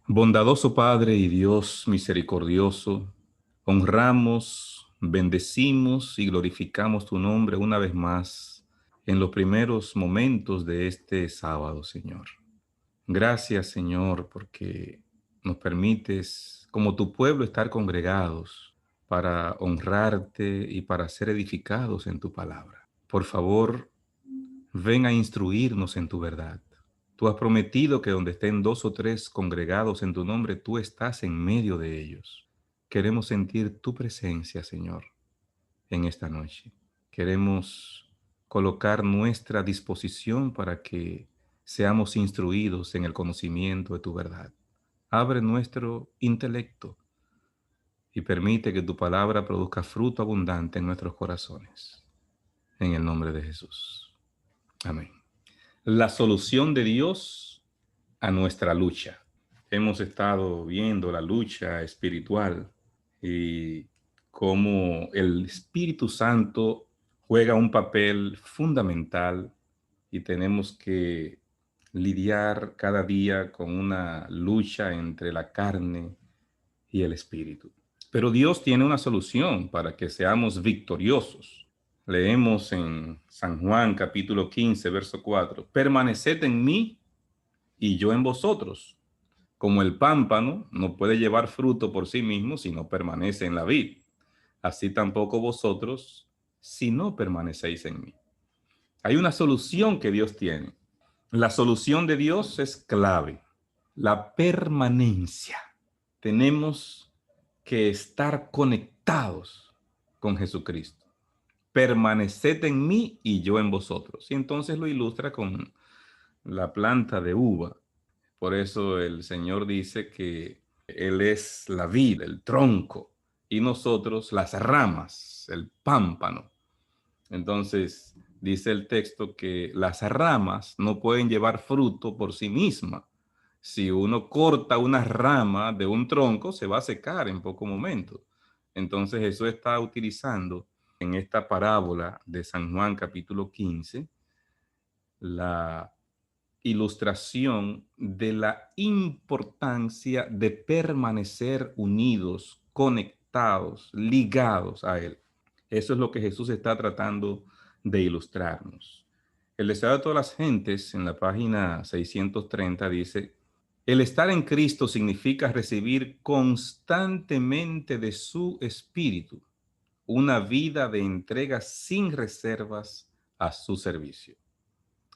Bondadoso Padre y Dios misericordioso, honramos, bendecimos y glorificamos tu nombre una vez más en los primeros momentos de este sábado, Señor. Gracias, Señor, porque nos permites, como tu pueblo, estar congregados para honrarte y para ser edificados en tu palabra. Por favor, ven a instruirnos en tu verdad. Tú has prometido que donde estén dos o tres congregados en tu nombre, tú estás en medio de ellos. Queremos sentir tu presencia, Señor, en esta noche. Queremos colocar nuestra disposición para que seamos instruidos en el conocimiento de tu verdad. Abre nuestro intelecto y permite que tu palabra produzca fruto abundante en nuestros corazones. En el nombre de Jesús. Amén. La solución de Dios a nuestra lucha. Hemos estado viendo la lucha espiritual y cómo el Espíritu Santo juega un papel fundamental y tenemos que lidiar cada día con una lucha entre la carne y el Espíritu. Pero Dios tiene una solución para que seamos victoriosos. Leemos en San Juan capítulo 15, verso 4: permaneced en mí y yo en vosotros. Como el pámpano no puede llevar fruto por sí mismo si no permanece en la vid, así tampoco vosotros si no permanecéis en mí. Hay una solución que Dios tiene. La solución de Dios es clave: la permanencia. Tenemos que estar conectados con Jesucristo. Permaneced en mí y yo en vosotros. Y entonces lo ilustra con la planta de uva. Por eso el Señor dice que Él es la vid, el tronco, y nosotros las ramas, el pámpano. Entonces dice el texto que las ramas no pueden llevar fruto por sí mismas. Si uno corta una rama de un tronco, se va a secar en poco momento. Entonces Jesús está utilizando en esta parábola de San Juan capítulo 15 la ilustración de la importancia de permanecer unidos, conectados, ligados a Él. Eso es lo que Jesús está tratando de ilustrarnos. El deseo de todas las gentes, en la página 630, dice: el estar en Cristo significa recibir constantemente de su Espíritu una vida de entrega sin reservas a su servicio.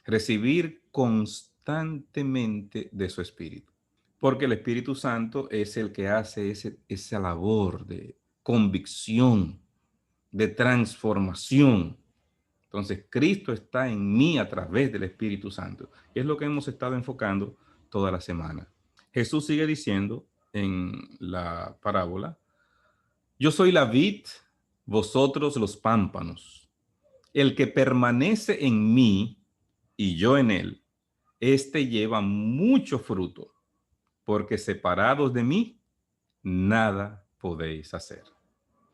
Recibir constantemente de su Espíritu. Porque el Espíritu Santo es el que hace esa labor de convicción, de transformación. Entonces, Cristo está en mí a través del Espíritu Santo. Y es lo que hemos estado enfocando toda la semana. Jesús sigue diciendo en la parábola: yo soy la vid, vosotros los pámpanos. El que permanece en mí y yo en él, este lleva mucho fruto, porque separados de mí, nada podéis hacer.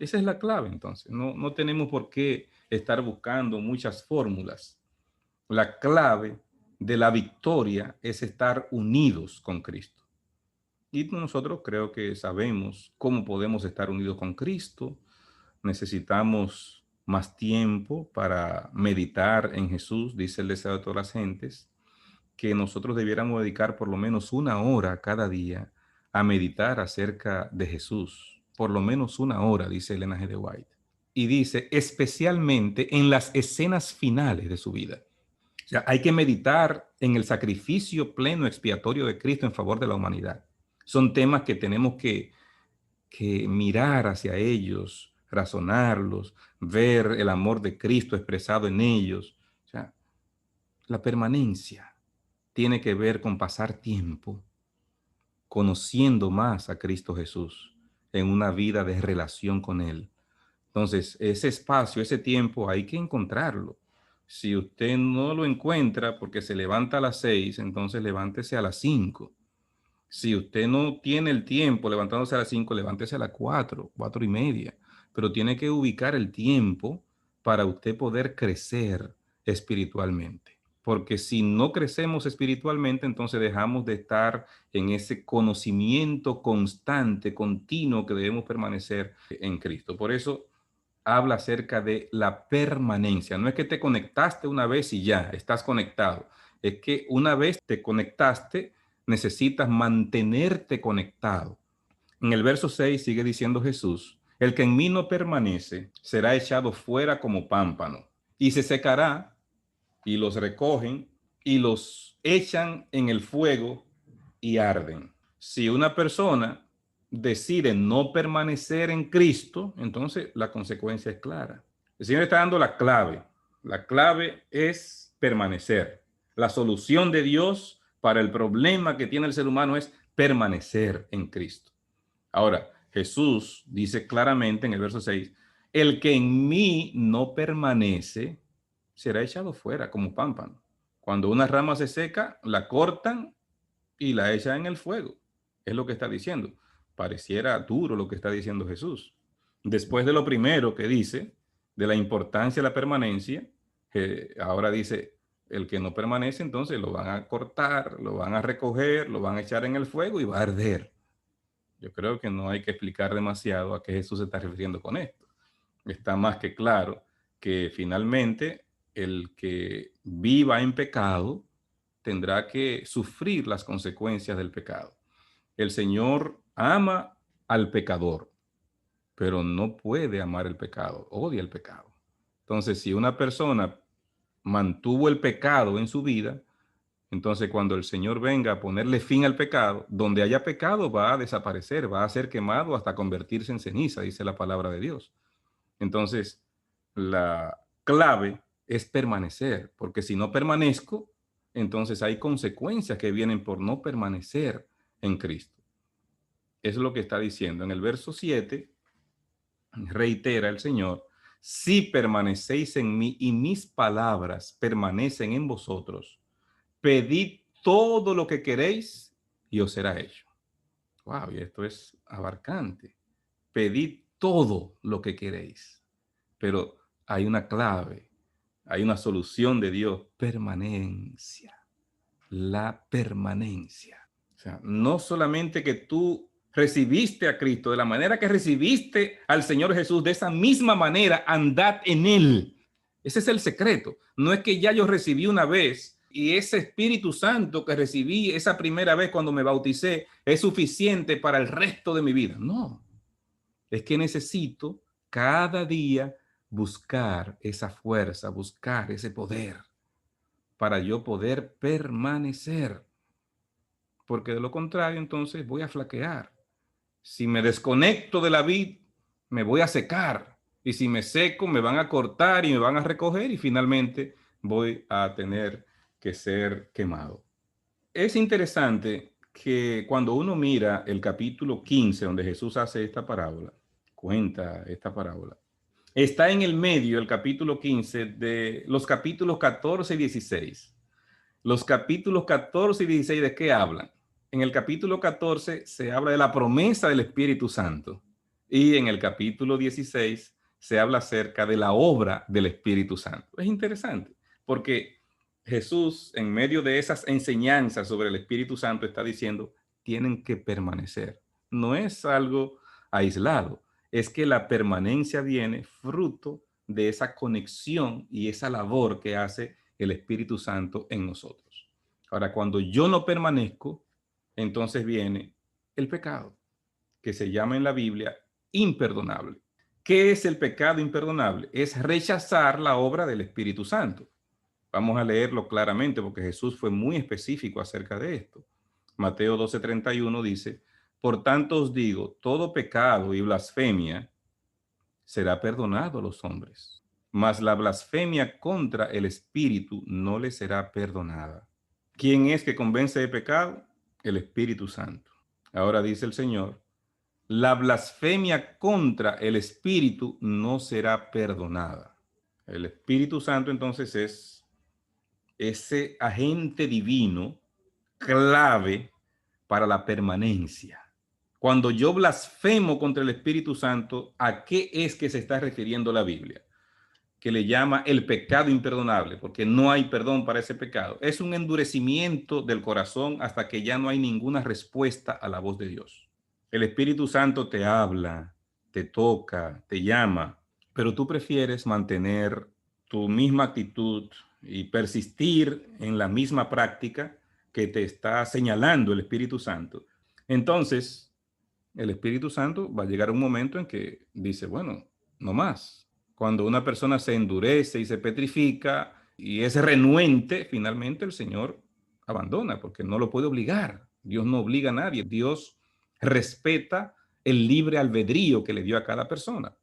Esa es la clave, entonces. No tenemos por qué estar buscando muchas fórmulas. La clave de la victoria es estar unidos con Cristo. Y nosotros creo que sabemos cómo podemos estar unidos con Cristo. Necesitamos más tiempo para meditar en Jesús, dice el deseo de todas las gentes, que nosotros debiéramos dedicar por lo menos una hora cada día a meditar acerca de Jesús. Por lo menos una hora, dice Elena G. de White. Y dice, especialmente en las escenas finales de su vida. O sea, hay que meditar en el sacrificio pleno expiatorio de Cristo en favor de la humanidad. Son temas que tenemos que mirar hacia ellos, razonarlos, ver el amor de Cristo expresado en ellos. O sea, la permanencia tiene que ver con pasar tiempo conociendo más a Cristo Jesús en una vida de relación con Él. Entonces, ese espacio, ese tiempo, hay que encontrarlo. Si usted no lo encuentra porque se levanta a las 6, entonces levántese a las 5. Si usted no tiene el tiempo levantándose a las 5, levántese a las 4, 4:30. Pero tiene que ubicar el tiempo para usted poder crecer espiritualmente. porque si no crecemos espiritualmente, entonces dejamos de estar en ese conocimiento constante, continuo que debemos permanecer en Cristo. Por eso habla acerca de la permanencia. No es que te conectaste una vez y ya, estás conectado. Es que una vez te conectaste, necesitas mantenerte conectado. En el verso 6 sigue diciendo Jesús: el que en mí no permanece será echado fuera como pámpano y se secará, y los recogen y los echan en el fuego y arden. Si una persona decide no permanecer en Cristo, entonces la consecuencia es clara. El Señor está dando la clave. La clave es permanecer. La solución de Dios para el problema que tiene el ser humano es permanecer en Cristo. Ahora, Jesús dice claramente en el verso 6, el que en mí no permanece será echado fuera como pámpano. Cuando una rama se seca, la cortan y la echan en el fuego. Es lo que está diciendo. Pareciera duro lo que está diciendo Jesús. Después de lo primero que dice, de la importancia de la permanencia, ahora dice, el que no permanece, entonces lo van a cortar, lo van a recoger, lo van a echar en el fuego y va a arder. Yo creo que no hay que explicar demasiado a qué Jesús se está refiriendo con esto. Está más que claro que finalmente el que viva en pecado tendrá que sufrir las consecuencias del pecado. El Señor ama al pecador, pero no puede amar el pecado, odia el pecado. Entonces, si una persona mantuvo el pecado en su vida, entonces cuando el Señor venga a ponerle fin al pecado, donde haya pecado va a desaparecer, va a ser quemado hasta convertirse en ceniza, dice la palabra de Dios. Entonces, la clave es permanecer, porque si no permanezco, entonces hay consecuencias que vienen por no permanecer en Cristo. Es lo que está diciendo. En el verso 7, reitera el Señor: si permanecéis en mí y mis palabras permanecen en vosotros, pedid todo lo que queréis y os será hecho. Wow, y esto es abarcante. Pedid todo lo que queréis. Pero hay una clave, hay una solución de Dios: permanencia. La permanencia. O sea, no solamente que tú recibiste a Cristo de la manera que recibiste al Señor Jesús, de esa misma manera andad en Él. Ese es el secreto. No es que ya yo recibí una vez y ese Espíritu Santo que recibí esa primera vez cuando me bauticé es suficiente para el resto de mi vida. No, es que necesito cada día buscar esa fuerza, buscar ese poder para yo poder permanecer. Porque de lo contrario, entonces voy a flaquear. Si me desconecto de la vid, me voy a secar. Y si me seco, me van a cortar y me van a recoger y finalmente voy a tener que ser quemado. Es interesante que cuando uno mira el capítulo 15, donde Jesús hace esta parábola, cuenta esta parábola, está en el medio, el capítulo 15, de los capítulos 14 y 16. Los capítulos 14 y 16, ¿de qué hablan? En el capítulo 14 se habla de la promesa del Espíritu Santo y en el capítulo 16 se habla acerca de la obra del Espíritu Santo. Es interesante porque Jesús, en medio de esas enseñanzas sobre el Espíritu Santo, está diciendo, tienen que permanecer. No es algo aislado, es que la permanencia viene fruto de esa conexión y esa labor que hace el Espíritu Santo en nosotros. Ahora, cuando yo no permanezco, entonces viene el pecado, que se llama en la Biblia imperdonable. ¿Qué es el pecado imperdonable? Es rechazar la obra del Espíritu Santo. Vamos a leerlo claramente porque Jesús fue muy específico acerca de esto. Mateo 12:31 dice, por tanto os digo, todo pecado y blasfemia será perdonado a los hombres, mas la blasfemia contra el Espíritu no le será perdonada. ¿Quién es que convence de pecado? El Espíritu Santo. Ahora dice el Señor, la blasfemia contra el Espíritu no será perdonada. El Espíritu Santo entonces es ese agente divino clave para la permanencia. Cuando yo blasfemo contra el Espíritu Santo, ¿a qué es que se está refiriendo la Biblia? que le llama el pecado imperdonable, porque no hay perdón para ese pecado. Es un endurecimiento del corazón hasta que ya no hay ninguna respuesta a la voz de Dios. El Espíritu Santo te habla, te toca, te llama, pero tú prefieres mantener tu misma actitud y persistir en la misma práctica que te está señalando el Espíritu Santo. Entonces, el Espíritu Santo va a llegar un momento en que dice, bueno, no más. Cuando una persona se endurece y se petrifica y es renuente, finalmente el Señor abandona, porque no lo puede obligar. Dios no obliga a nadie. Dios respeta el libre albedrío que le dio a cada persona.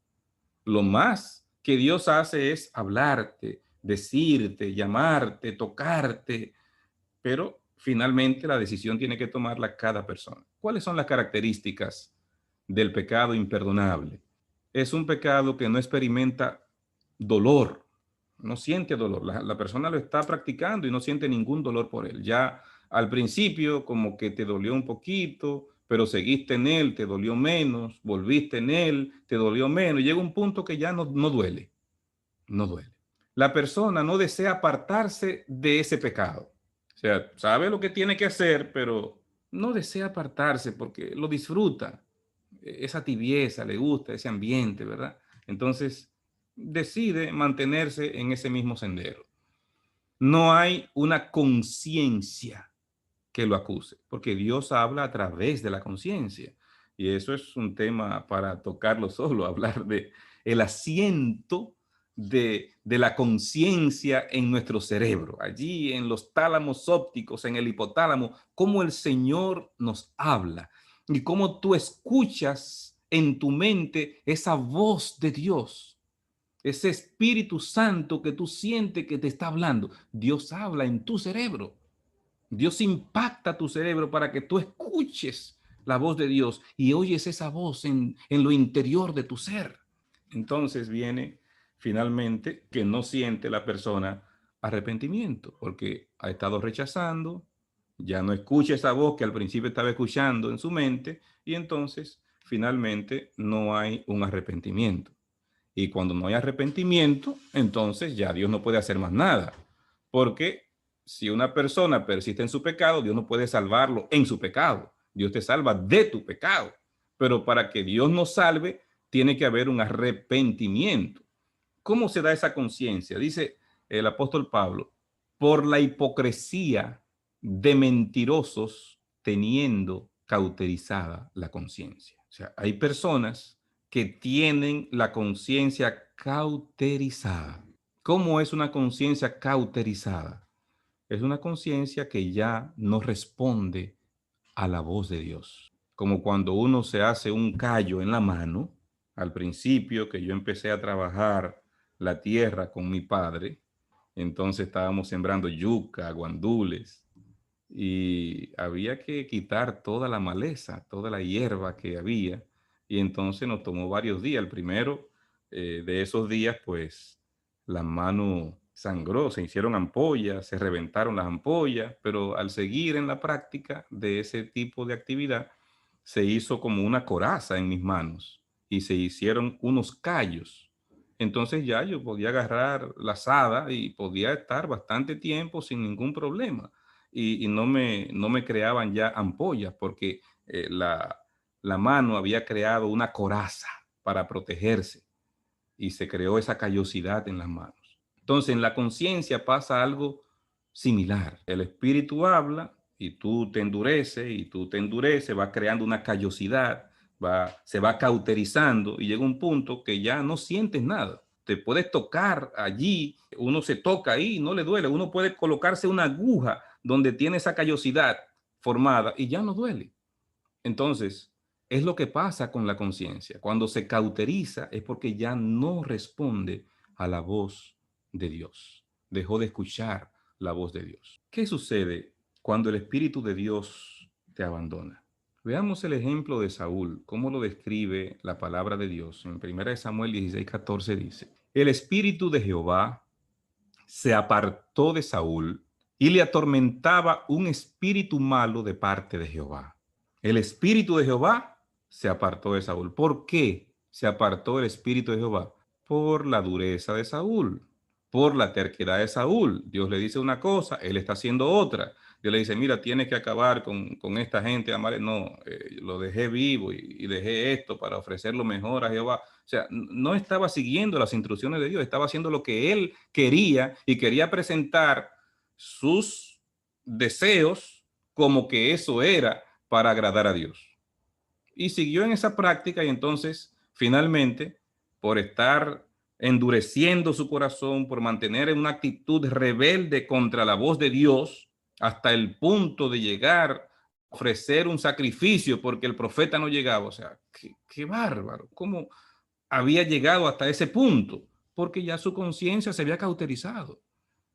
Lo más que Dios hace es hablarte, decirte, llamarte, tocarte, pero finalmente la decisión tiene que tomarla cada persona. ¿Cuáles son las características del pecado imperdonable? Es un pecado que no experimenta dolor, no siente dolor. La persona lo está practicando y no siente ningún dolor por él. Ya al principio como que te dolió un poquito, pero seguiste en él, te dolió menos, volviste en él, te dolió menos. Llega un punto que ya no duele, no duele. La persona no desea apartarse de ese pecado. O sea, sabe lo que tiene que hacer, pero no desea apartarse porque lo disfruta. Esa tibieza, le gusta ese ambiente, ¿verdad? Entonces, decide mantenerse en ese mismo sendero. No hay una conciencia que lo acuse, porque Dios habla a través de la conciencia. Y eso es un tema para tocarlo solo, hablar de el asiento de la conciencia en nuestro cerebro, allí en los tálamos ópticos, en el hipotálamo, cómo el Señor nos habla y cómo tú escuchas en tu mente esa voz de Dios, ese Espíritu Santo que tú sientes que te está hablando. Dios habla en tu cerebro. Dios impacta tu cerebro para que tú escuches la voz de Dios y oyes esa voz en lo interior de tu ser. Entonces viene finalmente que no siente la persona arrepentimiento porque ha estado rechazando, ya no escucha esa voz que al principio estaba escuchando en su mente y entonces finalmente no hay un arrepentimiento. Y cuando no hay arrepentimiento, entonces ya Dios no puede hacer más nada. Porque si una persona persiste en su pecado, Dios no puede salvarlo en su pecado. Dios te salva de tu pecado. Pero para que Dios nos salve, tiene que haber un arrepentimiento. ¿Cómo se da esa conciencia? Dice el apóstol Pablo, por la hipocresía de mentirosos teniendo cauterizada la conciencia. O sea, hay personas que tienen la conciencia cauterizada. ¿Cómo es una conciencia cauterizada? Es una conciencia que ya no responde a la voz de Dios. Como cuando uno se hace un callo en la mano, al principio que yo empecé a trabajar la tierra con mi padre, entonces estábamos sembrando yuca, guandules, y había que quitar toda la maleza, toda la hierba que había, y entonces nos tomó varios días. El primero de esos días, pues la mano sangró, se hicieron ampollas, se reventaron las ampollas, pero al seguir en la práctica de ese tipo de actividad, se hizo como una coraza en mis manos y se hicieron unos callos. Entonces ya yo podía agarrar la azada y podía estar bastante tiempo sin ningún problema y no me creaban ya ampollas porque la mano había creado una coraza para protegerse y se creó esa callosidad en las manos. Entonces, en la conciencia pasa algo similar. El espíritu habla y tú te endureces y tú te endureces, va creando una callosidad, se va cauterizando y llega un punto que ya no sientes nada. Te puedes tocar allí, uno se toca ahí, no le duele. Uno puede colocarse una aguja donde tiene esa callosidad formada y ya no duele. Entonces, es lo que pasa con la conciencia. Cuando se cauteriza es porque ya no responde a la voz de Dios. Dejó de escuchar la voz de Dios. ¿Qué sucede cuando el Espíritu de Dios te abandona? Veamos el ejemplo de Saúl, cómo lo describe la palabra de Dios. En 1 Samuel 16:14 dice, el Espíritu de Jehová se apartó de Saúl y le atormentaba un espíritu malo de parte de Jehová. El espíritu de Jehová se apartó de Saúl. ¿Por qué se apartó el espíritu de Jehová? Por la dureza de Saúl, por la terquedad de Saúl. Dios le dice una cosa, él está haciendo otra. Dios le dice, mira, tienes que acabar con esta gente. No, lo dejé vivo y dejé esto para ofrecer lo mejor a Jehová. O sea, no estaba siguiendo las instrucciones de Dios, estaba haciendo lo que él quería y quería presentar sus deseos como que eso era para agradar a Dios. Y siguió en esa práctica y entonces, finalmente, por estar endureciendo su corazón, por mantener una actitud rebelde contra la voz de Dios, hasta el punto de llegar a ofrecer un sacrificio porque el profeta no llegaba. O sea, qué bárbaro. ¿Cómo había llegado hasta ese punto? Porque ya su conciencia se había cauterizado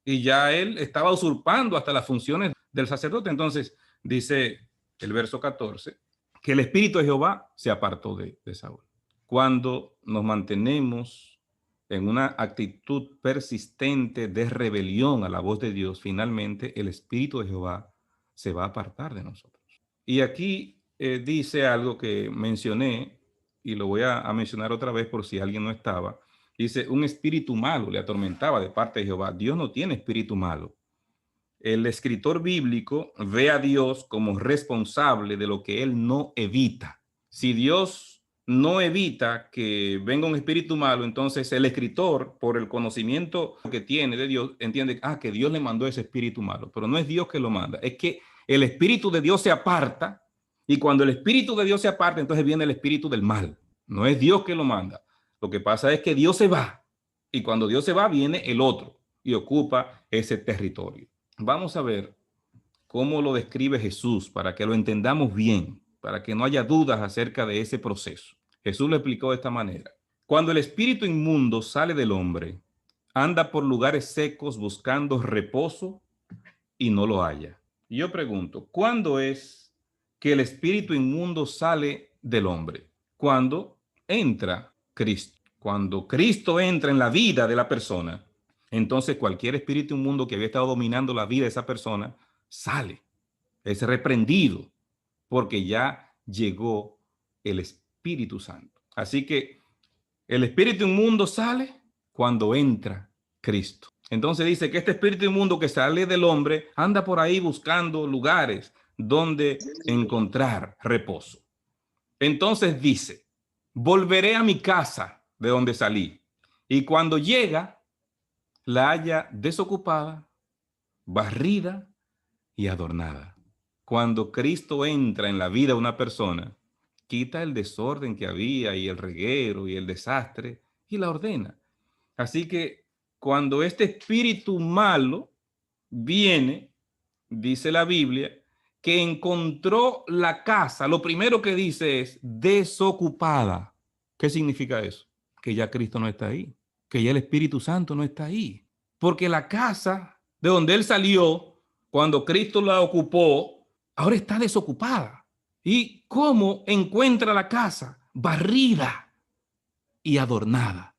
y ya él estaba usurpando hasta las funciones del sacerdote. Entonces, dice el verso 14, que el espíritu de Jehová se apartó de Saúl. Cuando nos mantenemos en una actitud persistente de rebelión a la voz de Dios, finalmente el espíritu de Jehová se va a apartar de nosotros. Y aquí dice algo que mencioné y lo voy a mencionar otra vez por si alguien no estaba. Dice, un espíritu malo le atormentaba de parte de Jehová. Dios no tiene espíritu malo. El escritor bíblico ve a Dios como responsable de lo que él no evita. Si Dios no evita que venga un espíritu malo, entonces el escritor, por el conocimiento que tiene de Dios, entiende que Dios le mandó ese espíritu malo, pero no es Dios que lo manda, es que el espíritu de Dios se aparta y cuando el espíritu de Dios se aparta, entonces viene el espíritu del mal. No es Dios que lo manda. Lo que pasa es que Dios se va y cuando Dios se va, viene el otro y ocupa ese territorio. Vamos a ver cómo lo describe Jesús para que lo entendamos bien, para que no haya dudas acerca de ese proceso. Jesús lo explicó de esta manera. Cuando el espíritu inmundo sale del hombre, anda por lugares secos buscando reposo y no lo halla. Y yo pregunto, ¿cuándo es que el espíritu inmundo sale del hombre? Cuando entra Cristo. Cuando Cristo entra en la vida de la persona, entonces cualquier espíritu inmundo que había estado dominando la vida de esa persona sale, es reprendido, porque ya llegó el Espíritu Santo. Así que el espíritu inmundo sale cuando entra Cristo. Entonces dice que este espíritu inmundo que sale del hombre anda por ahí buscando lugares donde encontrar reposo. Entonces dice, volveré a mi casa de donde salí. Y cuando llega, la halla desocupada, barrida y adornada. Cuando Cristo entra en la vida de una persona, quita el desorden que había y el reguero y el desastre y la ordena. Así que cuando este espíritu malo viene, dice la Biblia, que encontró la casa, lo primero que dice es desocupada. ¿Qué significa eso? Que ya Cristo no está ahí, que ya el Espíritu Santo no está ahí. Porque la casa de donde él salió, cuando Cristo la ocupó, ahora está desocupada. ¿Y cómo encuentra la casa? Barrida y adornada.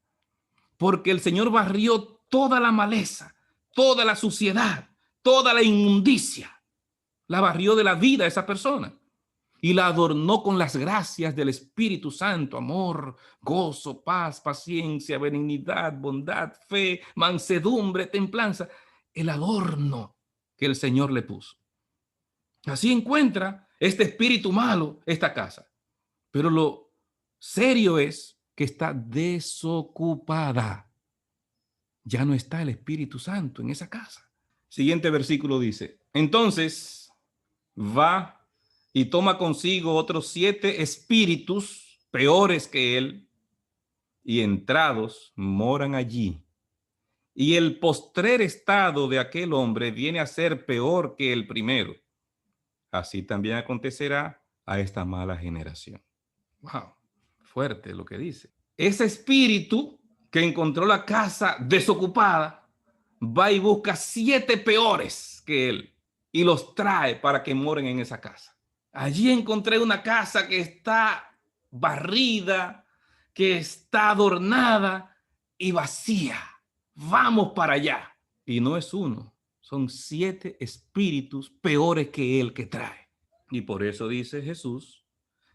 Porque el Señor barrió toda la maleza, toda la suciedad, toda la inmundicia. La barrió de la vida a esa persona y la adornó con las gracias del Espíritu Santo, amor, gozo, paz, paciencia, benignidad, bondad, fe, mansedumbre, templanza, el adorno que el Señor le puso. Así encuentra este espíritu malo esta casa. Pero lo serio es que está desocupada. Ya no está el Espíritu Santo en esa casa. Siguiente versículo dice, entonces va y toma consigo otros 7 espíritus peores que él, y entrados moran allí. Y el postrer estado de aquel hombre viene a ser peor que el primero. Así también acontecerá a esta mala generación. Wow, fuerte lo que dice. Ese espíritu que encontró la casa desocupada va y busca 7 peores que él y los trae para que moren en esa casa. Allí encontré una casa que está barrida, que está adornada y vacía. Vamos para allá. Y no es uno, son 7 espíritus peores que él que trae. Y por eso dice Jesús,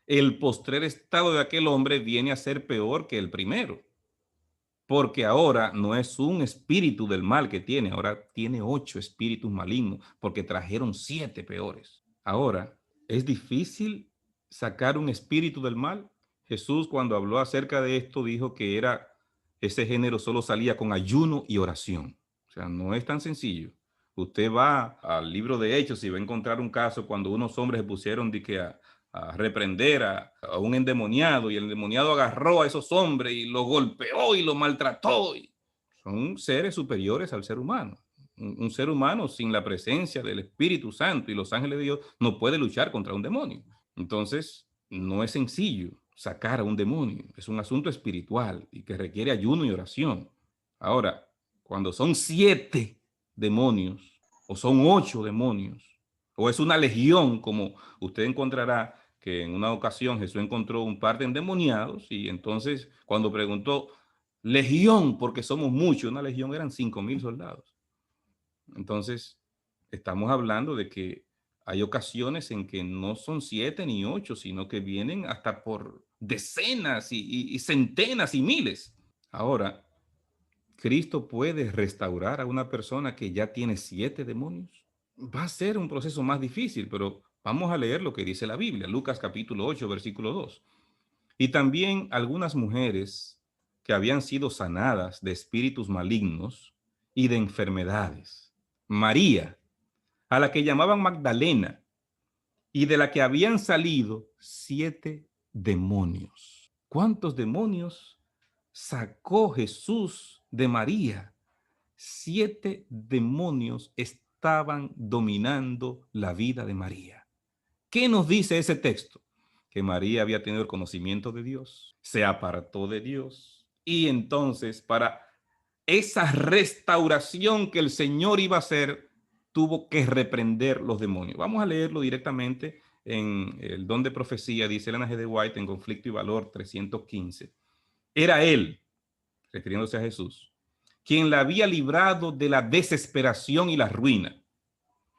el postrer estado de aquel hombre viene a ser peor que el primero. porque ahora no es un espíritu del mal que tiene, ahora tiene 8 espíritus malignos, porque trajeron 7 peores. Ahora, ¿es difícil sacar un espíritu del mal? Jesús, cuando habló acerca de esto, dijo que ese género solo salía con ayuno y oración. O sea, no es tan sencillo. Usted va al libro de Hechos y va a encontrar un caso cuando unos hombres se pusieron a reprender a un endemoniado, y el endemoniado agarró a esos hombres y los golpeó y los maltrató. Son seres superiores al ser humano. Un ser humano sin la presencia del Espíritu Santo y los ángeles de Dios no puede luchar contra un demonio. Entonces, no es sencillo sacar a un demonio. Es un asunto espiritual y que requiere ayuno y oración. Ahora, cuando son 7 demonios, o son 8 demonios, o es una legión, como usted encontrará que en una ocasión Jesús encontró un par de endemoniados, y entonces cuando preguntó, legión, porque somos muchos, una legión eran 5,000 soldados. Entonces, estamos hablando de que hay ocasiones en que no son 7 ni 8, sino que vienen hasta por decenas y centenas y miles. Ahora, ¿Cristo puede restaurar a una persona que ya tiene 7 demonios? Va a ser un proceso más difícil, pero vamos a leer lo que dice la Biblia, Lucas capítulo 8, versículo 2. Y también algunas mujeres que habían sido sanadas de espíritus malignos y de enfermedades. María, a la que llamaban Magdalena, y de la que habían salido 7 demonios. ¿Cuántos demonios sacó Jesús de María? 7 demonios estaban dominando la vida de María. ¿Qué nos dice ese texto? Que María había tenido el conocimiento de Dios, se apartó de Dios, y entonces para esa restauración que el Señor iba a hacer, tuvo que reprender los demonios. Vamos a leerlo directamente en el don de profecía, dice Ellen G. White en Conflicto y Valor 315. Era él, refiriéndose a Jesús, quien la había librado de la desesperación y la ruina.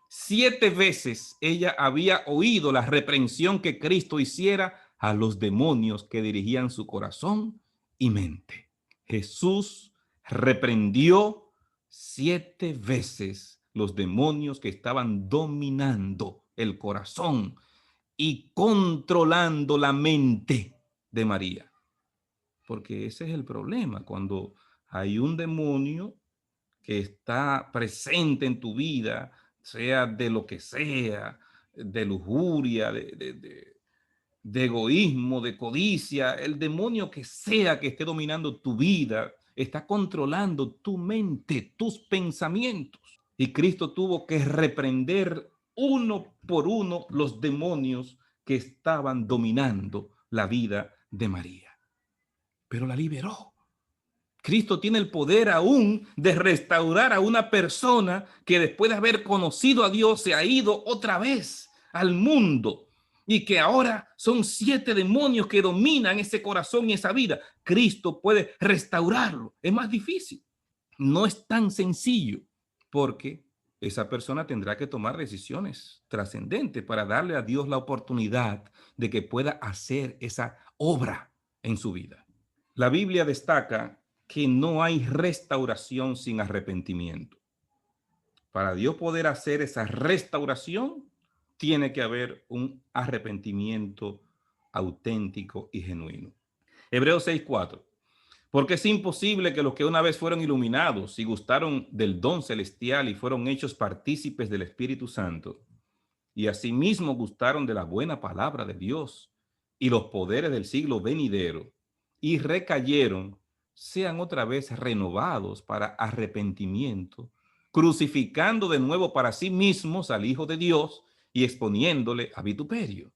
7 veces ella había oído la reprensión que Cristo hiciera a los demonios que dirigían su corazón y mente. Jesús reprendió 7 veces los demonios que estaban dominando el corazón y controlando la mente de María. Porque ese es el problema, cuando hay un demonio que está presente en tu vida, sea de lo que sea, de lujuria, de egoísmo, de codicia, el demonio que sea que esté dominando tu vida, está controlando tu mente, tus pensamientos. Y Cristo tuvo que reprender uno por uno los demonios que estaban dominando la vida de María. Pero la liberó. Cristo tiene el poder aún de restaurar a una persona que después de haber conocido a Dios se ha ido otra vez al mundo, y que ahora son 7 demonios que dominan ese corazón y esa vida. Cristo puede restaurarlo. Es más difícil. No es tan sencillo, porque esa persona tendrá que tomar decisiones trascendentes para darle a Dios la oportunidad de que pueda hacer esa obra en su vida. La Biblia destaca que no hay restauración sin arrepentimiento. Para Dios poder hacer esa restauración, tiene que haber un arrepentimiento auténtico y genuino. Hebreos 6:4. Porque es imposible que los que una vez fueron iluminados y gustaron del don celestial y fueron hechos partícipes del Espíritu Santo, y asimismo gustaron de la buena palabra de Dios y los poderes del siglo venidero, y recayeron, sean otra vez renovados para arrepentimiento, crucificando de nuevo para sí mismos al Hijo de Dios y exponiéndole a vituperio.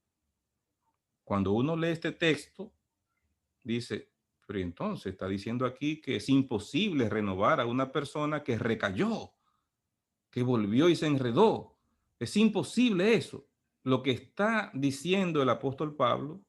Cuando uno lee este texto, dice, pero entonces está diciendo aquí que es imposible renovar a una persona que recayó, que volvió y se enredó. Es imposible eso. Lo que está diciendo el apóstol Pablo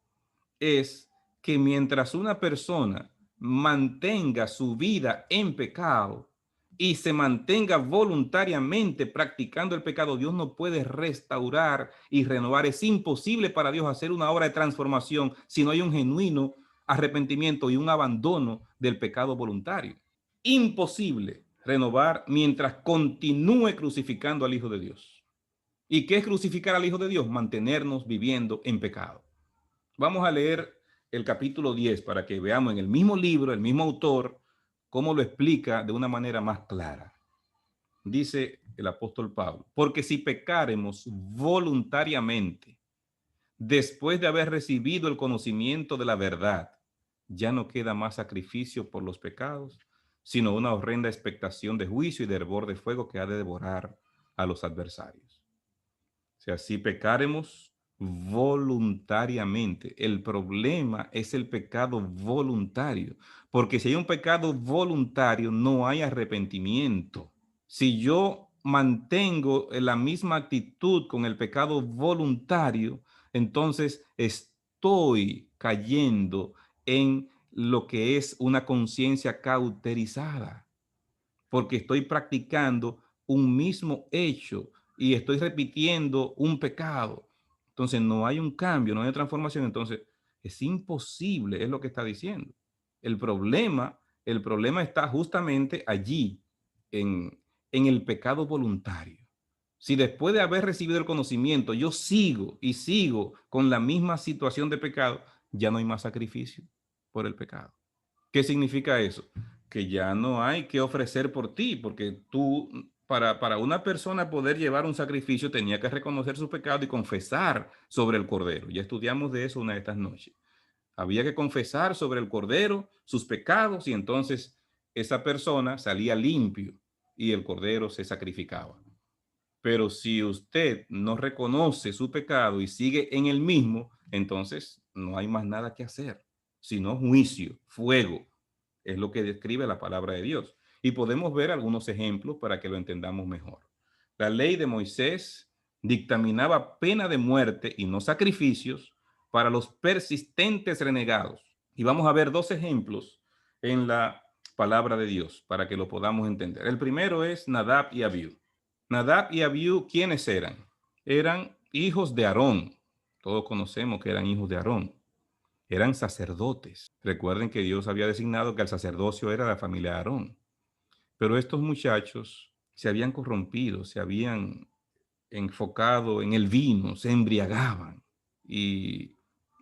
es que mientras una persona mantenga su vida en pecado y se mantenga voluntariamente practicando el pecado, Dios no puede restaurar y renovar. Es imposible para Dios hacer una obra de transformación si no hay un genuino arrepentimiento y un abandono del pecado voluntario. Imposible renovar mientras continúe crucificando al Hijo de Dios. ¿Y qué es crucificar al Hijo de Dios? Mantenernos viviendo en pecado. Vamos a leer el capítulo 10 para que veamos en el mismo libro, el mismo autor, cómo lo explica de una manera más clara. Dice el apóstol Pablo, porque si pecáremos voluntariamente, después de haber recibido el conocimiento de la verdad, ya no queda más sacrificio por los pecados, sino una horrenda expectación de juicio y de hervor de fuego que ha de devorar a los adversarios. O sea, si pecáremos voluntariamente, el problema es el pecado voluntario, porque si hay un pecado voluntario, no hay arrepentimiento. Si yo mantengo la misma actitud con el pecado voluntario, entonces estoy cayendo en lo que es una conciencia cauterizada, porque estoy practicando un mismo hecho y estoy repitiendo un pecado. Entonces no hay un cambio, no hay transformación. Entonces es imposible, es lo que está diciendo. El problema está justamente allí, en el pecado voluntario. Si después de haber recibido el conocimiento yo sigo y sigo con la misma situación de pecado, ya no hay más sacrificio por el pecado. ¿Qué significa eso? Que ya no hay que ofrecer por ti, porque tú, para una persona poder llevar un sacrificio, tenía que reconocer su pecado y confesar sobre el cordero. Ya estudiamos de eso una de estas noches. Había que confesar sobre el cordero sus pecados y entonces esa persona salía limpio y el cordero se sacrificaba. Pero si usted no reconoce su pecado y sigue en el mismo, entonces no hay más nada que hacer, sino juicio, fuego. Es lo que describe la palabra de Dios. Y podemos ver algunos ejemplos para que lo entendamos mejor. La ley de Moisés dictaminaba pena de muerte y no sacrificios para los persistentes renegados. Y vamos a ver dos ejemplos en la palabra de Dios para que lo podamos entender. El primero es Nadab y Abiú. Nadab y Abiú, ¿quiénes eran? Eran hijos de Aarón. Todos conocemos que eran hijos de Aarón. Eran sacerdotes. Recuerden que Dios había designado que el sacerdocio era la familia de Aarón. Pero estos muchachos se habían corrompido, se habían enfocado en el vino, se embriagaban y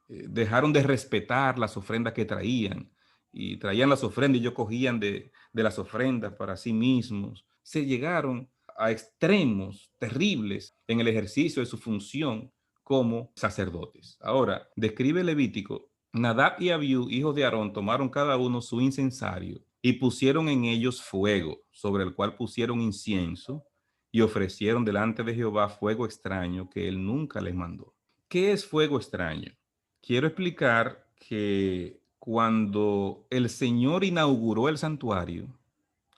dejaron de respetar las ofrendas que traían. Y traían las ofrendas y ellos cogían de las ofrendas para sí mismos. Se llegaron a extremos terribles en el ejercicio de su función como sacerdotes. Ahora, describe Levítico, Nadab y Abiú, hijos de Aarón, tomaron cada uno su incensario y pusieron en ellos fuego, sobre el cual pusieron incienso y ofrecieron delante de Jehová fuego extraño que él nunca les mandó. ¿Qué es fuego extraño? Quiero explicar que cuando el Señor inauguró el santuario,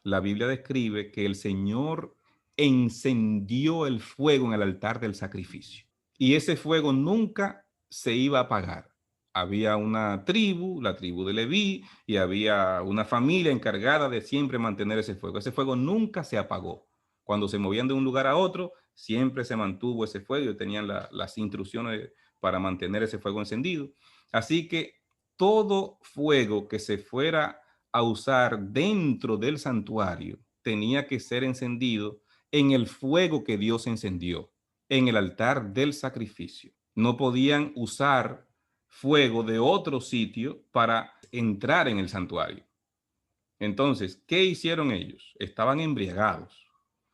la Biblia describe que el Señor encendió el fuego en el altar del sacrificio. Y ese fuego nunca se iba a apagar. Había una tribu, la tribu de Leví, y había una familia encargada de siempre mantener ese fuego. Ese fuego nunca se apagó. Cuando se movían de un lugar a otro, siempre se mantuvo ese fuego y tenían las instrucciones para mantener ese fuego encendido. Así que todo fuego que se fuera a usar dentro del santuario tenía que ser encendido en el fuego que Dios encendió, en el altar del sacrificio. No podían usar fuego de otro sitio para entrar en el santuario. Entonces, ¿qué hicieron ellos? Estaban embriagados.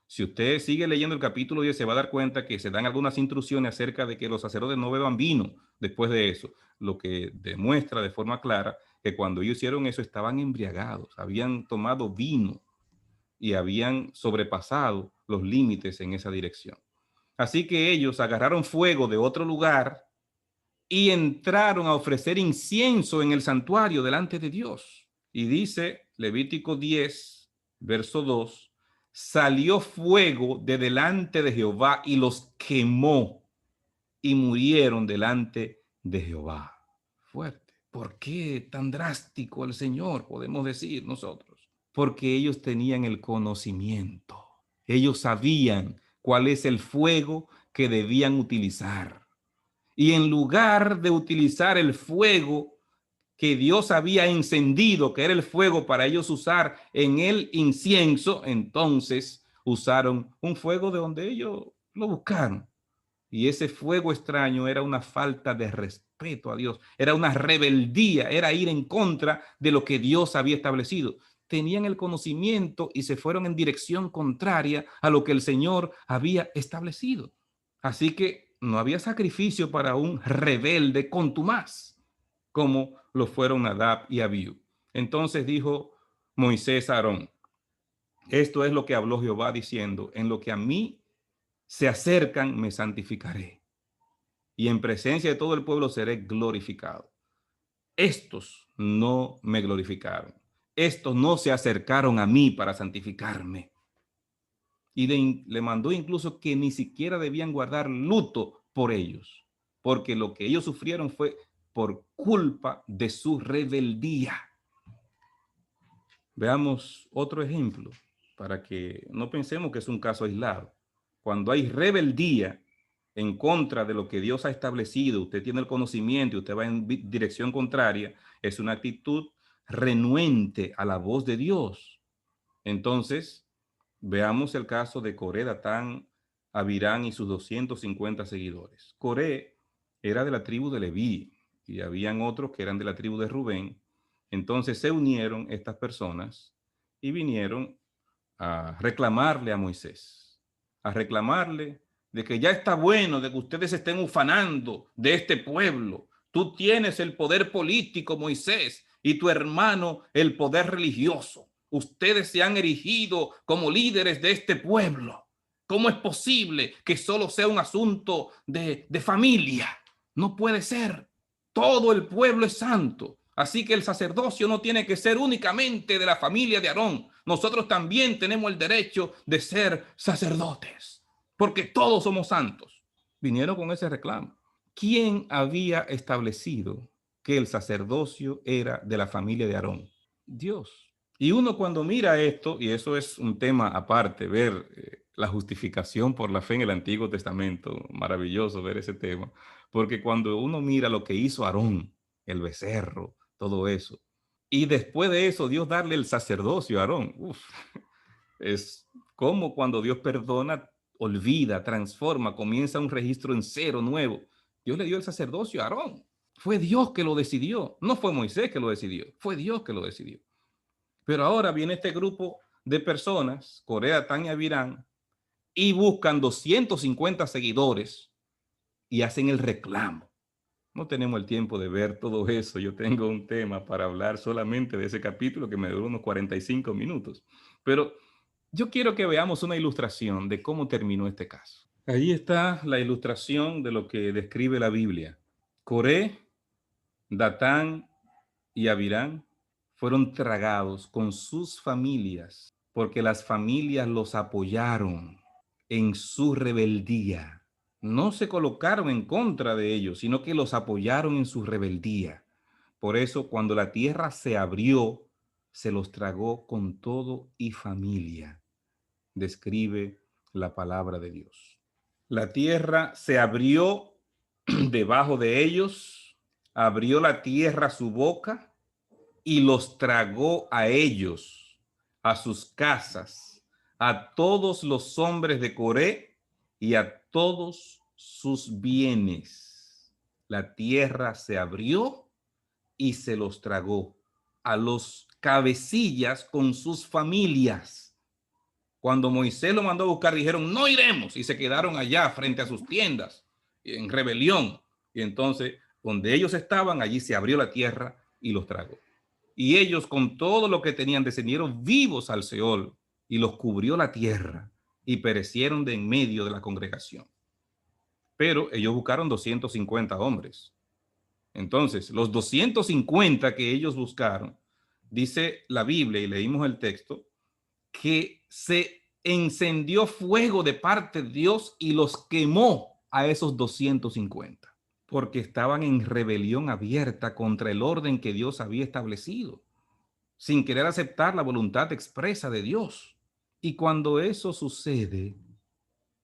Si usted sigue leyendo el capítulo 10, se va a dar cuenta que se dan algunas instrucciones acerca de que los sacerdotes no beban vino después de eso, lo que demuestra de forma clara que cuando ellos hicieron eso estaban embriagados, habían tomado vino y habían sobrepasado los límites en esa dirección. Así que ellos agarraron fuego de otro lugar y entraron a ofrecer incienso en el santuario delante de Dios. Y dice Levítico 10, verso 2, salió fuego de delante de Jehová y los quemó y murieron delante de Jehová. Fuerte. ¿Por qué tan drástico el Señor? Podemos decir nosotros. Porque ellos tenían el conocimiento. Ellos sabían cuál es el fuego que debían utilizar. Y en lugar de utilizar el fuego que Dios había encendido, que era el fuego para ellos usar en el incienso, entonces usaron un fuego de donde ellos lo buscaron. Y ese fuego extraño era una falta de respeto a Dios, era una rebeldía, era ir en contra de lo que Dios había establecido. Tenían el conocimiento y se fueron en dirección contraria a lo que el Señor había establecido. Así que no había sacrificio para un rebelde contumaz, como lo fueron Nadab y Abiú. Entonces dijo Moisés a Aarón: esto es lo que habló Jehová diciendo: en lo que a mí se acercan, me santificaré, y en presencia de todo el pueblo seré glorificado. Estos no me glorificaron. Estos no se acercaron a mí para santificarme. Y le mandó incluso que ni siquiera debían guardar luto por ellos, porque lo que ellos sufrieron fue por culpa de su rebeldía. Veamos otro ejemplo para que no pensemos que es un caso aislado. Cuando hay rebeldía en contra de lo que Dios ha establecido, usted tiene el conocimiento y usted va en dirección contraria, es una actitud renuente a la voz de Dios. Entonces, veamos el caso de Coré, Datán, Abirán y sus 250 seguidores. Coré era de la tribu de Leví y habían otros que eran de la tribu de Rubén. Entonces se unieron estas personas y vinieron a reclamarle a Moisés, a reclamarle de que ya está bueno de que ustedes estén ufanando de este pueblo. Tú tienes el poder político, Moisés, y tu hermano el poder religioso. Ustedes se han erigido como líderes de este pueblo. ¿Cómo es posible que solo sea un asunto de familia? No puede ser. Todo el pueblo es santo. Así que el sacerdocio no tiene que ser únicamente de la familia de Aarón. Nosotros también tenemos el derecho de ser sacerdotes, porque todos somos santos. Vinieron con ese reclamo. ¿Quién había establecido que el sacerdocio era de la familia de Aarón? Dios. Y uno cuando mira esto, y eso es un tema aparte, ver la justificación por la fe en el Antiguo Testamento, maravilloso ver ese tema, porque cuando uno mira lo que hizo Aarón, el becerro, todo eso, y después de eso Dios darle el sacerdocio a Aarón, es como cuando Dios perdona, olvida, transforma, comienza un registro en cero nuevo. Dios le dio el sacerdocio a Aarón. Fue Dios que lo decidió, no fue Moisés que lo decidió, fue Dios que lo decidió. Pero ahora viene este grupo de personas, Corea, Datán y Abirán, y buscan 250 seguidores y hacen el reclamo. No tenemos el tiempo de ver todo eso. Yo tengo un tema para hablar solamente de ese capítulo que me duró unos 45 minutos. Pero yo quiero que veamos una ilustración de cómo terminó este caso. Ahí está la ilustración de lo que describe la Biblia. Coré, Datán y Abirán fueron tragados con sus familias porque las familias los apoyaron en su rebeldía. No se colocaron en contra de ellos, sino que los apoyaron en su rebeldía. Por eso, cuando la tierra se abrió, se los tragó con todo y familia. Describe la palabra de Dios. La tierra se abrió debajo de ellos, abrió la tierra su boca y los tragó a ellos, a sus casas, a todos los hombres de Coré y a todos sus bienes. La tierra se abrió y se los tragó a los cabecillas con sus familias. Cuando Moisés lo mandó a buscar, dijeron: no iremos, y se quedaron allá frente a sus tiendas en rebelión. Y entonces, donde ellos estaban, allí se abrió la tierra y los tragó. Y ellos, con todo lo que tenían, descendieron vivos al Seol y los cubrió la tierra y perecieron de en medio de la congregación. Pero ellos buscaron 250 hombres. Entonces, los 250 que ellos buscaron, dice la Biblia, y leímos el texto, que se encendió fuego de parte de Dios y los quemó a esos 250, porque estaban en rebelión abierta contra el orden que Dios había establecido, sin querer aceptar la voluntad expresa de Dios. Y cuando eso sucede,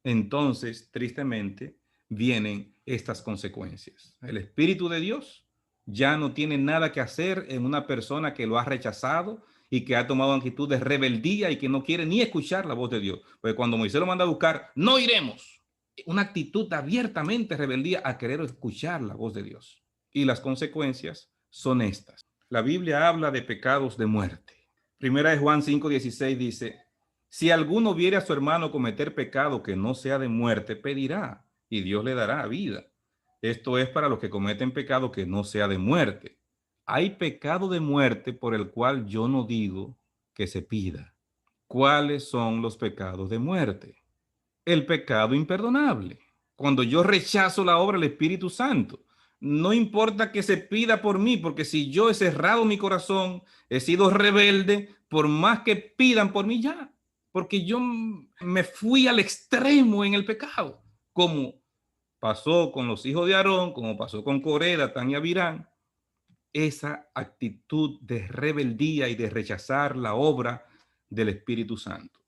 entonces, tristemente, vienen estas consecuencias. El Espíritu de Dios Ya no tiene nada que hacer en una persona que lo ha rechazado y que ha tomado actitud de rebeldía y que no quiere ni escuchar la voz de Dios. Porque cuando Moisés lo manda a buscar, no iremos. Una actitud de abiertamente rebeldía a querer escuchar la voz de Dios. Y las consecuencias son estas. La Biblia habla de pecados de muerte. Primera de Juan 5:16 dice, si alguno viere a su hermano cometer pecado que no sea de muerte, pedirá y Dios le dará vida. Esto es para los que cometen pecado que no sea de muerte. Hay pecado de muerte por el cual yo no digo que se pida. ¿Cuáles son los pecados de muerte? El pecado imperdonable. Cuando yo rechazo la obra del Espíritu Santo, no importa que se pida por mí, porque si yo he cerrado mi corazón, he sido rebelde, por más que pidan por mí ya, porque yo me fui al extremo en el pecado, como pasó con los hijos de Aarón, como pasó con Coré, Datán y Abirán. Esa actitud de rebeldía y de rechazar la obra del Espíritu Santo.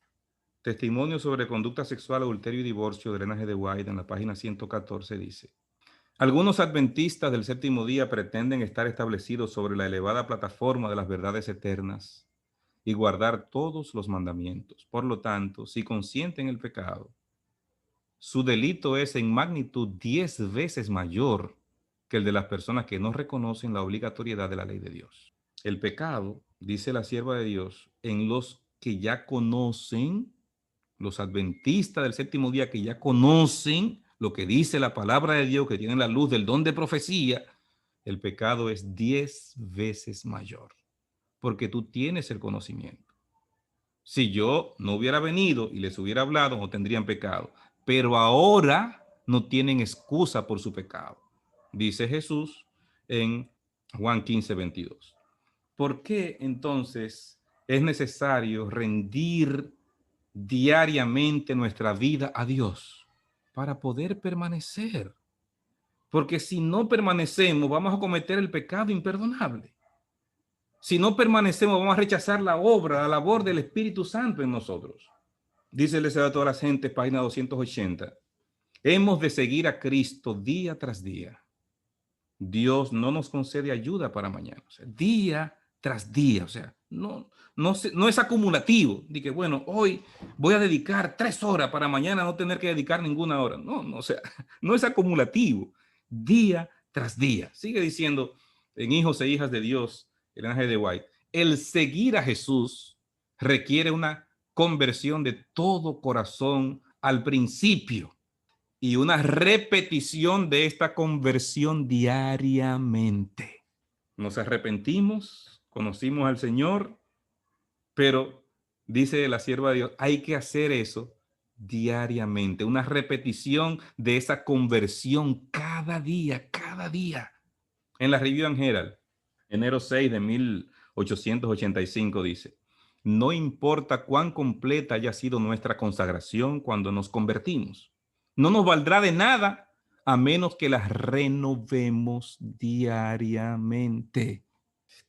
Testimonio sobre conducta sexual, adulterio y divorcio de Elena G. de White en la página 114 dice, algunos adventistas del séptimo día pretenden estar establecidos sobre la elevada plataforma de las verdades eternas y guardar todos los mandamientos. Por lo tanto, si consienten el pecado, su delito es en magnitud 10 veces mayor que el de las personas que no reconocen la obligatoriedad de la ley de Dios. El pecado, dice la sierva de Dios, en los que ya conocen, los adventistas del séptimo día que ya conocen lo que dice la palabra de Dios, que tienen la luz del don de profecía, el pecado es 10 veces mayor, porque tú tienes el conocimiento. Si yo no hubiera venido y les hubiera hablado, no tendrían pecado. Pero ahora no tienen excusa por su pecado. Dice Jesús en Juan 15:22. ¿Por qué entonces es necesario rendir diariamente nuestra vida a Dios? Para poder permanecer. Porque si no permanecemos, vamos a cometer el pecado imperdonable. Si no permanecemos, vamos a rechazar la obra, la labor del Espíritu Santo en nosotros. Dice el deseo de todas las gentes, página 280. Hemos de seguir a Cristo día tras día. Dios no nos concede ayuda para mañana. O sea, día tras día. O sea, no es acumulativo. De que, bueno, hoy voy a dedicar 3 horas para mañana no tener que dedicar ninguna hora. No, o sea, no es acumulativo. Día tras día. Sigue diciendo en Hijos e Hijas de Dios, el ángel de White, el seguir a Jesús requiere una conversión de todo corazón al principio y una repetición de esta conversión diariamente. Nos arrepentimos, conocimos al Señor, pero dice la sierva de Dios, hay que hacer eso diariamente, una repetición de esa conversión cada día, cada día. En la Review and Herald, enero 6 de 1885 dice, no importa cuán completa haya sido nuestra consagración cuando nos convertimos, no nos valdrá de nada a menos que las renovemos diariamente.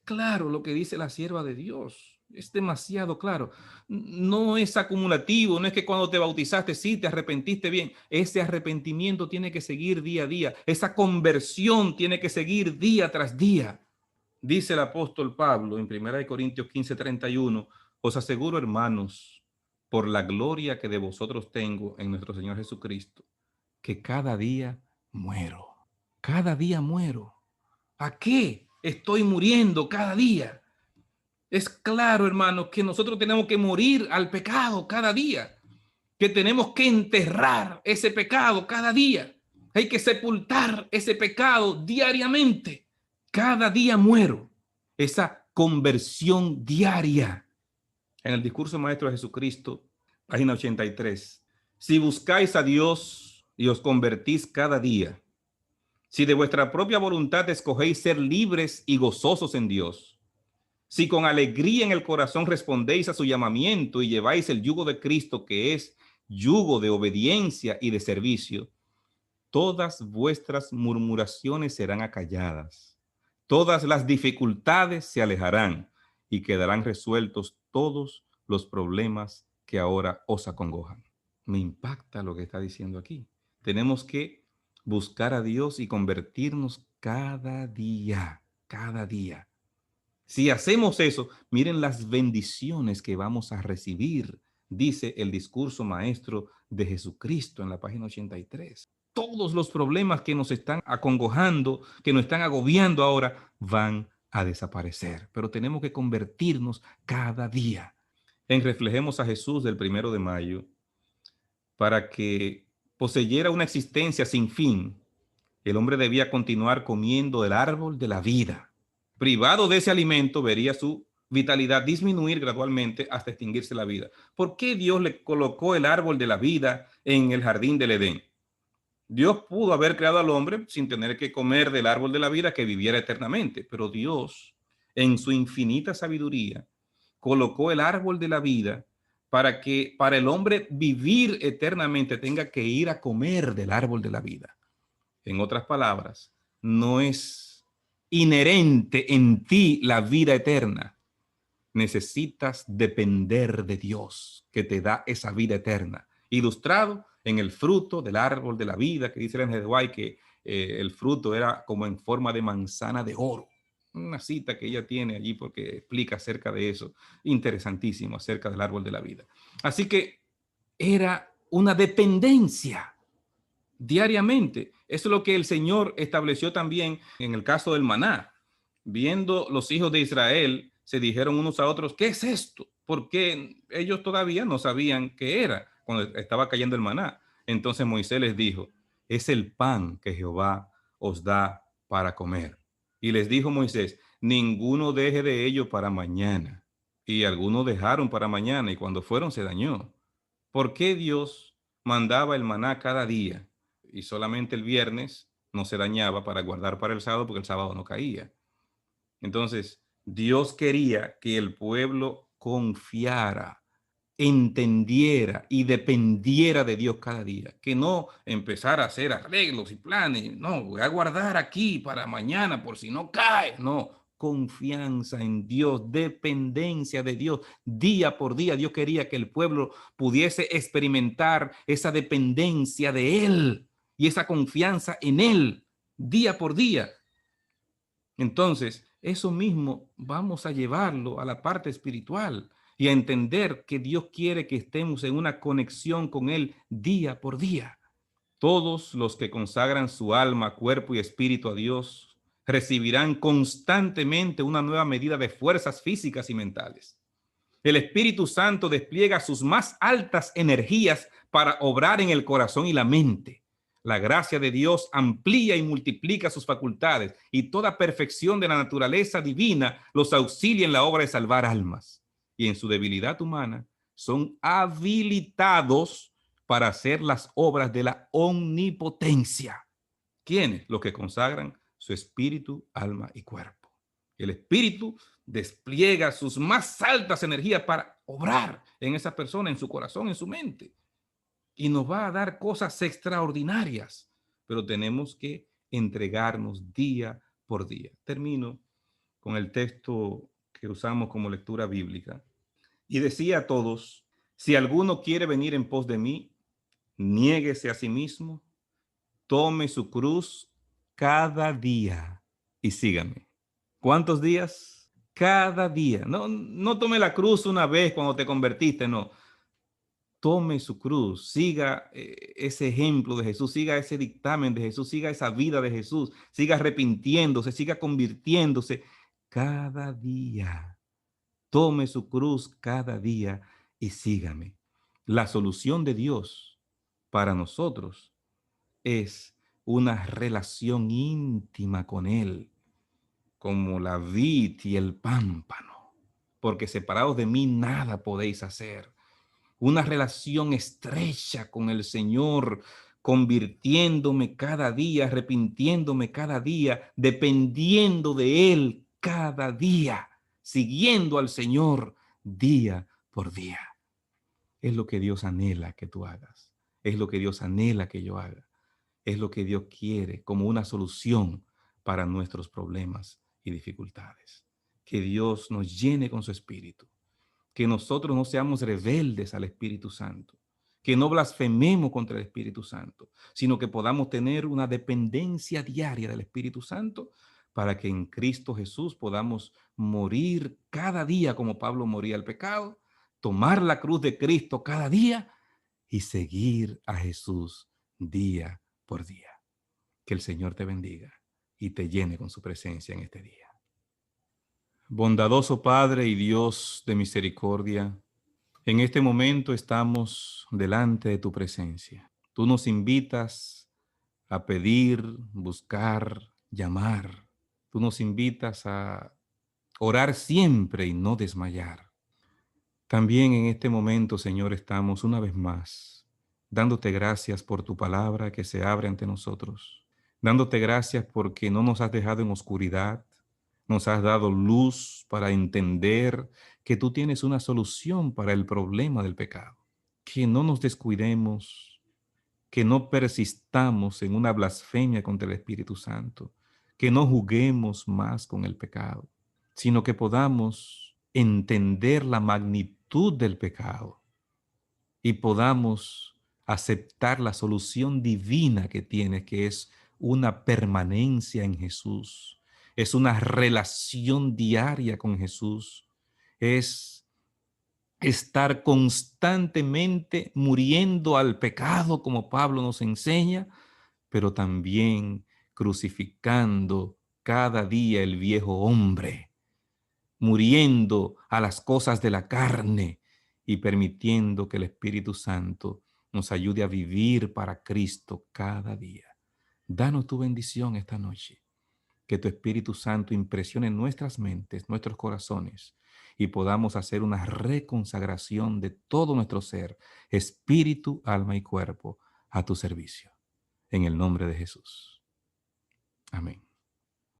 Claro, lo que dice la sierva de Dios es demasiado claro. No es acumulativo, no es que cuando te bautizaste, sí, te arrepentiste bien. Ese arrepentimiento tiene que seguir día a día. Esa conversión tiene que seguir día tras día. Dice el apóstol Pablo en 1 Corintios 15:31, os aseguro, hermanos, por la gloria que de vosotros tengo en nuestro Señor Jesucristo, que cada día muero. Cada día muero. ¿A qué estoy muriendo cada día? Es claro, hermanos, que nosotros tenemos que morir al pecado cada día, que tenemos que enterrar ese pecado cada día. Hay que sepultar ese pecado diariamente. Cada día muero. Esa conversión diaria. En el discurso maestro de Jesucristo, página 83. Si buscáis a Dios y os convertís cada día, si de vuestra propia voluntad escogéis ser libres y gozosos en Dios, si con alegría en el corazón respondéis a su llamamiento y lleváis el yugo de Cristo, que es yugo de obediencia y de servicio, todas vuestras murmuraciones serán acalladas, todas las dificultades se alejarán y quedarán resueltos todos los problemas que ahora os acongojan. Me impacta lo que está diciendo aquí. Tenemos que buscar a Dios y convertirnos cada día, cada día. Si hacemos eso, miren las bendiciones que vamos a recibir, dice el discurso maestro de Jesucristo en la página 83. Todos los problemas que nos están acongojando, que nos están agobiando ahora, van a desaparecer. Pero tenemos que convertirnos cada día. Reflejemos a Jesús del 1 de mayo para que poseyera una existencia sin fin. El hombre debía continuar comiendo del árbol de la vida. Privado de ese alimento, vería su vitalidad disminuir gradualmente hasta extinguirse la vida. ¿Por qué Dios le colocó el árbol de la vida en el jardín del Edén? Dios pudo haber creado al hombre sin tener que comer del árbol de la vida, que viviera eternamente, pero Dios, en su infinita sabiduría, colocó el árbol de la vida para que para el hombre vivir eternamente tenga que ir a comer del árbol de la vida. En otras palabras, no es inherente en ti la vida eterna. Necesitas depender de Dios, que te da esa vida eterna. Ilustrado en el fruto del árbol de la vida, que dice Ellen G. White que el fruto era como en forma de manzana de oro. Una cita que ella tiene allí porque explica acerca de eso. Interesantísimo acerca del árbol de la vida. Así que era una dependencia diariamente. Eso es lo que el Señor estableció también en el caso del maná. Viendo los hijos de Israel, se dijeron unos a otros, ¿qué es esto? Porque ellos todavía no sabían qué era cuando estaba cayendo el maná. Entonces Moisés les dijo, es el pan que Jehová os da para comer. Y les dijo Moisés, ninguno deje de ello para mañana. Y algunos dejaron para mañana y cuando fueron se dañó. ¿Por qué Dios mandaba el maná cada día y solamente el viernes no se dañaba para guardar para el sábado porque el sábado no caía? Entonces, Dios quería que el pueblo confiara, entendiera y dependiera de Dios cada día, que no empezara a hacer arreglos y planes, no, voy a guardar aquí para mañana por si no cae, no, confianza en Dios, dependencia de Dios, día por día. Dios quería que el pueblo pudiese experimentar esa dependencia de Él y esa confianza en Él, día por día. Entonces, eso mismo vamos a llevarlo a la parte espiritual y a entender que Dios quiere que estemos en una conexión con Él día por día. Todos los que consagran su alma, cuerpo y espíritu a Dios recibirán constantemente una nueva medida de fuerzas físicas y mentales. El Espíritu Santo despliega sus más altas energías para obrar en el corazón y la mente. La gracia de Dios amplía y multiplica sus facultades y toda perfección de la naturaleza divina los auxilia en la obra de salvar almas. Y en su debilidad humana son habilitados para hacer las obras de la omnipotencia. ¿Quiénes? Los que consagran su espíritu, alma y cuerpo. El espíritu despliega sus más altas energías para obrar en esa persona, en su corazón, en su mente. Y nos va a dar cosas extraordinarias, pero tenemos que entregarnos día por día. Termino con el texto que usamos como lectura bíblica. Y decía a todos, si alguno quiere venir en pos de mí, niéguese a sí mismo, tome su cruz cada día y sígame. ¿Cuántos días? Cada día. No, no tome la cruz una vez cuando te convertiste, no. Tome su cruz, siga ese ejemplo de Jesús, siga ese dictamen de Jesús, siga esa vida de Jesús, siga arrepintiéndose, siga convirtiéndose cada día. Tome su cruz cada día y sígame. La solución de Dios para nosotros es una relación íntima con Él, como la vid y el pámpano, porque separados de mí nada podéis hacer. Una relación estrecha con el Señor, convirtiéndome cada día, arrepintiéndome cada día, dependiendo de Él cada día, siguiendo al Señor día por día. Es lo que Dios anhela que tú hagas. Es lo que Dios anhela que yo haga. Es lo que Dios quiere como una solución para nuestros problemas y dificultades. Que Dios nos llene con su espíritu. Que nosotros no seamos rebeldes al Espíritu Santo. que no blasfememos contra el Espíritu Santo, sino que podamos tener una dependencia diaria del Espíritu Santo para que en Cristo Jesús podamos morir cada día como Pablo moría al pecado, tomar la cruz de Cristo cada día y seguir a Jesús día por día. Que el Señor te bendiga y te llene con su presencia en este día. Bondadoso Padre y Dios de misericordia, en este momento estamos delante de tu presencia. Tú nos invitas a pedir, buscar, llamar. Tú nos invitas a orar siempre y no desmayar. También en este momento, Señor, estamos una vez más dándote gracias por tu palabra que se abre ante nosotros, dándote gracias porque no nos has dejado en oscuridad, nos has dado luz para entender que tú tienes una solución para el problema del pecado, que no nos descuidemos, que no persistamos en una blasfemia contra el Espíritu Santo, que no juguemos más con el pecado, sino que podamos entender la magnitud del pecado y podamos aceptar la solución divina que tiene, que es una permanencia en Jesús, es una relación diaria con Jesús, es estar constantemente muriendo al pecado, como Pablo nos enseña, pero también crucificando cada día el viejo hombre, muriendo a las cosas de la carne y permitiendo que el Espíritu Santo nos ayude a vivir para Cristo cada día. Danos tu bendición esta noche, que tu Espíritu Santo impresione nuestras mentes, nuestros corazones, y podamos hacer una reconsagración de todo nuestro ser, espíritu, alma y cuerpo, a tu servicio. En el nombre de Jesús. Amén.